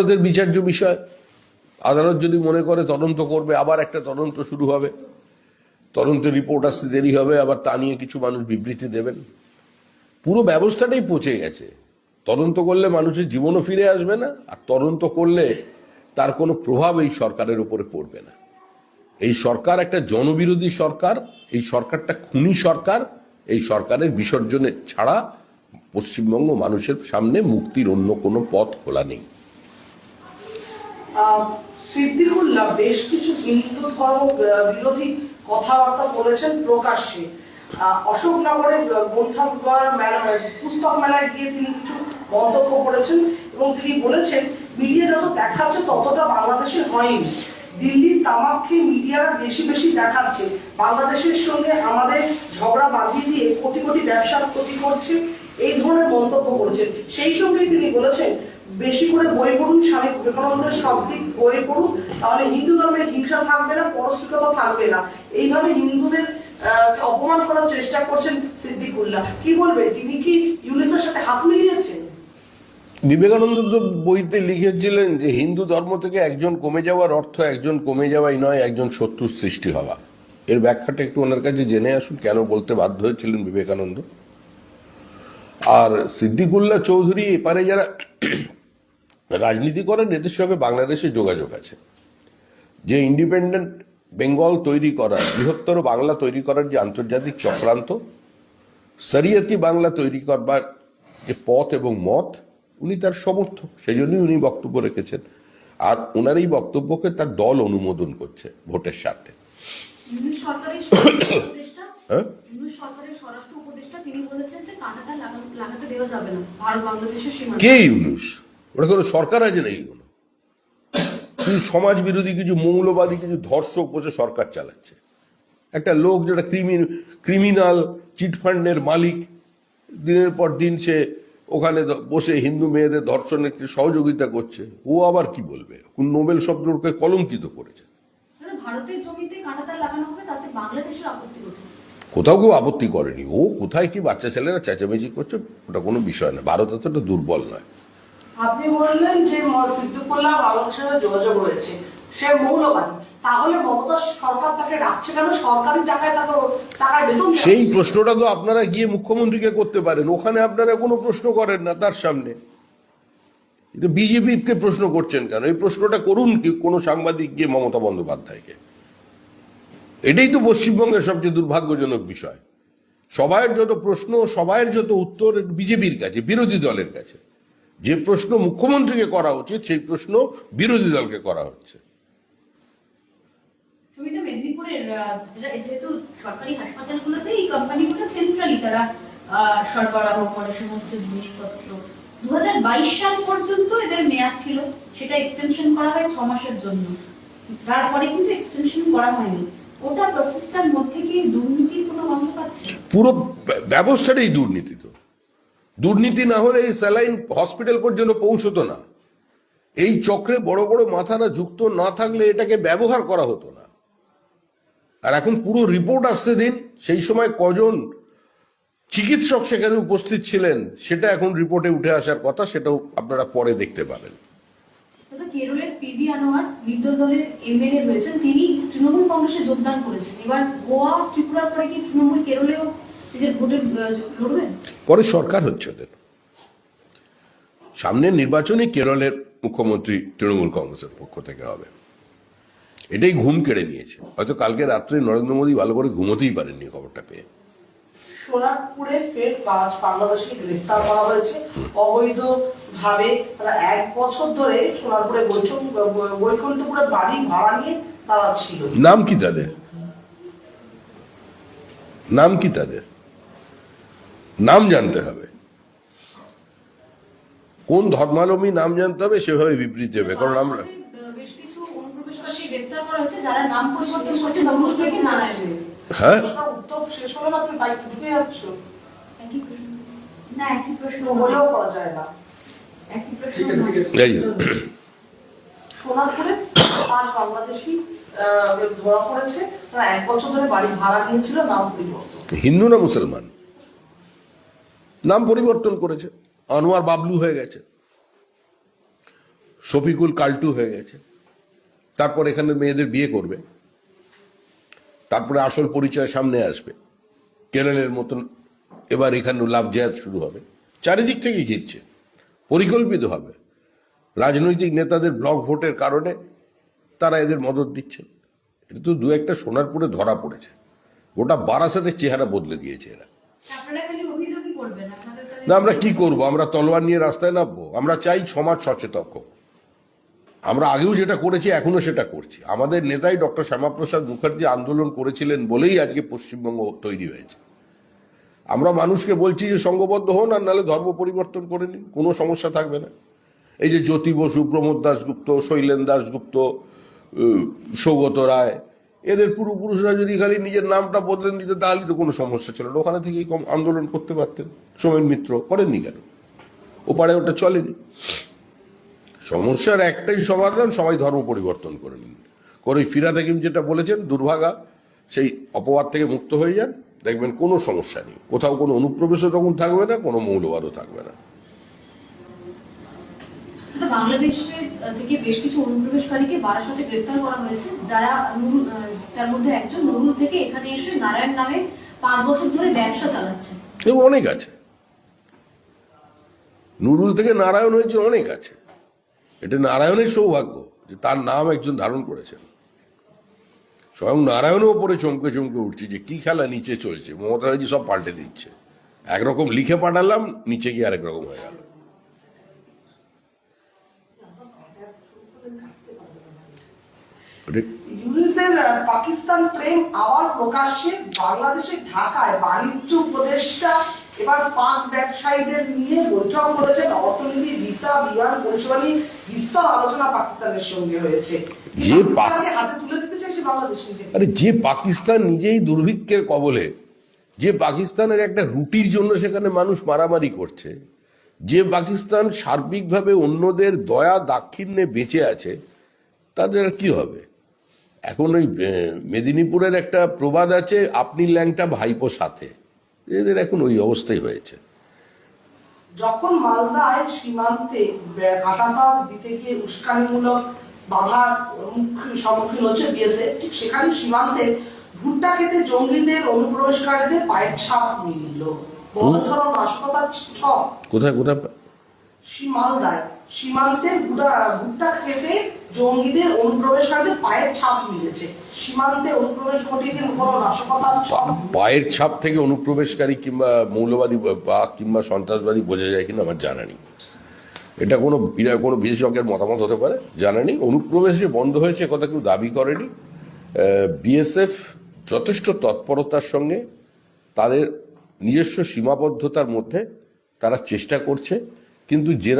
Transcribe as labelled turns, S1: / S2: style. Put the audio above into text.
S1: আদালতের বিচার্য বিষয়। আদালত যদি মনে করে তদন্ত করবে, আবার একটা তদন্ত শুরু হবে, তদন্তের রিপোর্ট আসতে দেরি হবে, আবার তা নিয়ে কিছু মানুষ বিবৃতি দেবেন। পুরো ব্যবস্থাটাই পচে গেছে। তদন্ত করলে মানুষের জীবনও ফিরে আসবে না, আর তদন্ত করলে তার কোনো প্রভাব এই সরকারের উপরে পড়বে না। এই সরকার একটা জনবিরোধী সরকার, এই সরকারটা খুনি সরকার। এই সরকারের বিসর্জনের ছাড়া পশ্চিমবঙ্গ মানুষের সামনে মুক্তির অন্য কোনো পথ খোলা নেই।
S2: সিদ্দিকুল্লাহ বেশ কিছু হিন্দু ধর্ম বিরোধী কথাবার্তা বলেছেন প্রকাশ্যে। অশোকনগরে পুস্তক মেলায় গিয়ে তিনি কিছু মন্তব্য করেছেন এবং তিনি বলেছেন মিডিয়া যত দেখাচ্ছে ততটা বাংলাদেশের হয়নি। দিল্লির তামাক খেয়ে মিডিয়ারা বেশি বেশি দেখাচ্ছে, বাংলাদেশের সঙ্গে আমাদের ঝগড়া বাঁধিয়ে দিয়ে কোটি কোটি ব্যবসার ক্ষতি করছে, এই ধরনের মন্তব্য করেছেন। সেই সঙ্গে তিনি বলেছেন বেশি করে বই পড়ুন, স্বামী বিবেকানন্দের সব দিক বই পড়ুন, তাহলে হিন্দু ধর্মের হিংসা থাকবে না, পরস্পৃকতা থাকবে না। এইভাবে হিন্দুদের অপমান করার চেষ্টা করছেন সিদ্দিকুল্লাহ। কি বলবে, তিনি কি ইউনিসের সাথে হাত মিলিয়েছেন?
S1: বিবেকানন্দ তো বইতে লিখেছিলেন যে হিন্দু ধর্ম থেকে একজন কমে যাওয়ার অর্থ একজন কমে যাওয়াই নয়, একজন শত্রুর সৃষ্টি হওয়া। এর ব্যাখ্যাটা একটু ওনার কাছে জেনে আসুন, কেন বলতে বাধ্য হয়েছিলেন বিবেকানন্দ। আর সিদ্দিকুল্লাহ চৌধুরী এপারে যারা রাজনীতি করেন এদের সঙ্গে বাংলাদেশে যোগাযোগ আছে। যে ইন্ডিপেন্ডেন্ট বেঙ্গল তৈরি করার, বৃহত্তর বাংলা তৈরি করার যে আন্তর্জাতিক চক্রান্ত, শরিয়তি বাংলা তৈরি করবার যে পথ এবং মত, উনি তার সমর্থক, সেই জন্যই উনি বক্তব্য রেখেছেন। আর ওনার এই বক্তব্যকে তার দল অনুমোদন করছে ভোটের স্বার্থে। কে ইউনুস? ওটা কোনো সরকার আছে নাকি? কোনো কিছু সমাজ বিরোধী, কিছু মৌলবাদী, কিছু ধর্ষক বসে সরকার চালাচ্ছে। একটা লোক যেটা ক্রিমিনাল চিটফান্ডের মালিক, দিনের পর দিন সে ওখানে বসে হিন্দু মেয়েদের ধর্ষণের সহযোগিতা করছে, ও আবার কি বলবে? কোন নোবেল শব্দকে কলঙ্কিত করেছে। কোথাও কেউ আপত্তি করেনি। ও কোথায় কি বাচ্চা ছেলেরা চেঁচামেচি করছে, ওটা কোনো বিষয় না। ভারত এতটা দুর্বল নয়।
S2: আপনি বললেন যে সিদ্দিকুল্লাহ বাংলাদেশের সাথে যোগাযোগ রয়েছে, সে মৌলবাদী, তাহলে মমতা সরকার তাকে রাখছে কেন? সরকারি টাকায় টাকায় বেতন।
S1: সেই প্রশ্নটা তো আপনারা গিয়ে মুখ্যমন্ত্রীকে করতে পারেন, ওখানে আপনারা কোনো প্রশ্ন করেন না তার সামনে। বিজেপিকে প্রশ্ন করছেন কেন? এই প্রশ্নটা করুন কি কোনো সাংবাদিক গিয়ে মমতা বন্দ্যোপাধ্যায়কে। এটাই তো পশ্চিমবঙ্গের সবচেয়ে দুর্ভাগ্যজনক বিষয়। সবাইয়ের যত প্রশ্ন, সবাইয়ের যত উত্তর বিজেপির কাছে, বিরোধী দলের কাছে। যে প্রশ্ন মুখ্যমন্ত্রীকে করা উচিত সেই প্রশ্ন বিরোধী দলকে করা হচ্ছে।
S3: মেদিনীপুরের যেহেতু সরকারি হাসপাতালগুলোতে এই কোম্পানিগুলো সেন্ট্রালি তারা সরবরাহ করে সমস্ত জিনিসপত্র। 2022 সাল পর্যন্ত এদের মেয়াদ ছিল, সেটা এক্সটেনশন করা হয় 6 মাসের জন্য। তারপরে কিন্তু এক্সটেনশন করা হয়নি। ওটা প্রসেসটার মধ্যে কি দুর্নীতির কোনো গন্ধ পাচ্ছে?
S1: পুরো ব্যবস্থাটাই দুর্নীতি। তো দুর্নীতি না হলে এই স্যালাইন হসপিটাল পর্যন্ত পৌঁছতো না। এই চক্রে বড় বড় মাথারা যুক্ত না থাকলে এটাকে ব্যবহার করা হতো না। আর এখন পুরো রিপোর্ট আসতে দিন, সেই সময় কজন চিকিৎসক সেখানে উপস্থিত ছিলেন সেটা এখন রিপোর্টে উঠে আসার কথা, সেটাও আপনারা পরে দেখতে পাবেন।
S3: কেরলের পিবি আনোয়ার বিরোধী দলের এমএলএ রয়েছেন, তিনি তৃণমূল কংগ্রেসে যোগদান করেছেন। এবার গোয়া ত্রিপুরার পরে কি তৃণমূল কেরলেও নিজের ভোটে লড়বেন?
S1: পরে সরকার হচ্ছে ওদের। সামনের নির্বাচনে কেরলের মুখ্যমন্ত্রী তৃণমূল কংগ্রেসের পক্ষ থেকে হবে। এটাই ঘুম কেড়ে নিয়েছে। হয়তো কালকে রাত্রে নরেন্দ্র মোদী ভালো করে ঘুমোতেই পারেননি খবরটা পেয়ে।
S2: সোনারপুরে ফের 5 বাংলাদেশি গ্রেফতার করা হয়েছে অবৈধ ভাবে। তারা 1 বছর ধরে সোনারপুরে বৈকুণ্ঠপুরে বাড়ি ভাড়া নিয়ে তারা ছিল।
S1: নাম কি তাদের? নাম কি তাদের? নাম জানতে হবে। কোন ধর্মাবলম্বী নাম জানতে হবে, সেভাবে বিবৃতি হবে। কারণ আমরা
S3: বেশ কিছু অনুপ্রবেশকারী গ্রেফতার করা হয়েছে যারা নাম পরিবর্তন করেছে বা মুসলিম না আছে।
S1: হ্যাঁ,
S2: উত্তর শেষ হলো না, তুমি বাইকে ঢুকে যাচ্ছ।
S3: না, একই প্রশ্ন
S2: বলেও করা যায় না।
S3: একই প্রশ্ন।
S2: সোনারপুরে 5 বাংলাদেশি ধরা পড়েছে, তারা 1 বছর ধরে বাড়ি ভাড়া নিয়েছিল, নাম পরিবর্তন।
S1: হিন্দু না মুসলমান? নাম পরিবর্তন করেছে, আনোয়ার বাবলু হয়ে গেছে। শফিকুল কালটু হয়ে গেছে, তারপর এখানে মেয়েদের বিয়ে করবে, তারপরে আসল পরিচয় সামনে আসবে, কেরলের মতন এবার এখানে লাভ জেহাদ শুরু হবে, চারিদিক থেকে ঘিরছে, পরিকল্পিত হবে। রাজনৈতিক নেতাদের ব্লক ভোটের কারণে তারা এদের মদত দিচ্ছে। এটা তো দু একটা সোনারপুরে ধরা পড়েছে, গোটা বারাসাতের চেহারা বদলে দিয়েছে এরা।
S3: আপনারা খালি অভিযোগই করবেন, আপনাদের
S1: না, আমরা কি করব? আমরা তলোয়ার নিয়ে রাস্তায় নামবো? আমরা চাই সমাজ সচেতন হোক। আমরা আগেও যেটা করেছি এখনো সেটা করছি। আমাদের নেতাই ডক্টর শ্যামাপ্রসাদ মুখার্জি আন্দোলন করেছিলেন বলেই আজকে পশ্চিমবঙ্গ তৈরি হয়েছে। আমরা মানুষকে বলছি যে সংঘবদ্ধ হন, আর নাহলে ধর্ম পরিবর্তন করে নিন, কোনো সমস্যা থাকবে না। এই যে জ্যোতি বসু, প্রমোদ দাশগুপ্ত, শৈলেন দাশগুপ্ত, সৌগত রায়, এদের পূর্বপুরুষরা যদি খালি নিজের নামটা বদলে নিতে তাহলে তো কোনো সমস্যা ছিল না, ওখানে থেকেই কম আন্দোলন করতে পারতেন। সোমেন মিত্র করেননি কেন? ওপারে ওটা চলেনি। সমস্যার একটাই সমাধান, সবাই ধর্ম পরিবর্তন করে নিন। করে ফিরাদ হাকিম যেটা বলেছেন, দুর্ভাগা, সেই অপবাদ থেকে মুক্ত হয়ে যান, দেখবেন কোনো সমস্যা নেই। কোথাও কোনো অনুপ্রবেশও তখন থাকবে না, কোনো মৌলবাদও থাকবে না।
S3: বাংলাদেশের থেকে বেশ কিছু অনুপ্রবেশকারীকে বারাসাতে গ্রেফতার করা হয়েছে, যারা তার মধ্যে একজন নুরুল থেকে এখানে এসে নারায়ণ নামে 5 বছর ধরে ব্যবসা চালাচ্ছে।
S1: এবং অনেক আছে, নুরুল থেকে নারায়ণ হয়েছে, অনেক আছে। এটা নারায়ণের সৌভাগ্য যে তার নাম একজন ধারণ করেছেন। স্বয়ং নারায়ণও ওপরে চমকে চমকে উঠছে যে কি খেলা নিচে চলছে। মমতা ব্যানার্জি সব পাল্টে দিচ্ছে, একরকম লিখে পাঠালাম, নিচে গিয়ে আরেক রকম হয়ে গেল।
S2: ইউনুসের পাকিস্তান প্রেম আবার প্রকাশ্যে। বাংলাদেশের ঢাকায় বাণিজ্য উপদেষ্টা এবার পাক ব্যবসায়ীদের নিয়ে বৈঠক করেছেন। অর্থনীতি, ভিসা, বিমান পরিষেবা নিয়ে বিস্তর আলোচনা পাকিস্তানের সঙ্গে হয়েছে।
S1: যে
S2: পাকিস্তানকে হাতে তুলে দিতে চাইছে বাংলাদেশ নিজে।
S1: আরে যে পাকিস্তান নিজেই দুর্ভিক্ষের কবলে, যে পাকিস্তানের একটা রুটির জন্য সেখানে মানুষ মারামারি করছে, যে পাকিস্তান সার্বিকভাবে অন্যদের দয়া দাক্ষিণ্যে বেঁচে আছে, তাদের আর কি হবে? এখন ওই মেদিনীপুরের একটা প্রবাদ আছে, আপনি ল্যাংটা ভাইপো সাথে, এদের এখন ওই অবস্থাই হয়েছে।
S2: যখন মালদায় সীমান্তে কাঁটাতার দিতে গিয়ে উস্কানিমূলক বাধার সম্মুখীন হচ্ছে বিএসএফ, ঠিক সেখানে সীমান্তে ভুট্টা খেতে জঙ্গিদের অনুপ্রবেশকারীদের পায়ের ছাপ মিলল। বড়সড় নাশকতার ছক।
S1: কোথায় কোথায়?
S2: মালদায় সীমান্তে ভুট্টা খেতে জঙ্গিদের অনুপ্রবেশকারীদের পায়ের ছাপ মিলেছে। সীমান্তে অনুপ্রবেশ ঘটিয়ে কোনো নাশকতার ছক।
S1: পায়ের ছাপ থেকে অনুপ্রবেশকারী কিংবা মৌলবাদী বা কিংবা সন্ত্রাসবাদী বোঝা যায় কিনা আমার জানা নেই। এটা কোনো বিশেষজ্ঞের মতামত হতে পারে, জানা নেই। অনুপ্রবেশ যে বন্ধ হয়েছে কথা কেউ দাবি করেনি। বিএসএফ যথেষ্ট তৎপরতার সঙ্গে তাদের নিজস্ব সীমাবদ্ধতার মধ্যে তারা চেষ্টা করছে, কিন্তু যে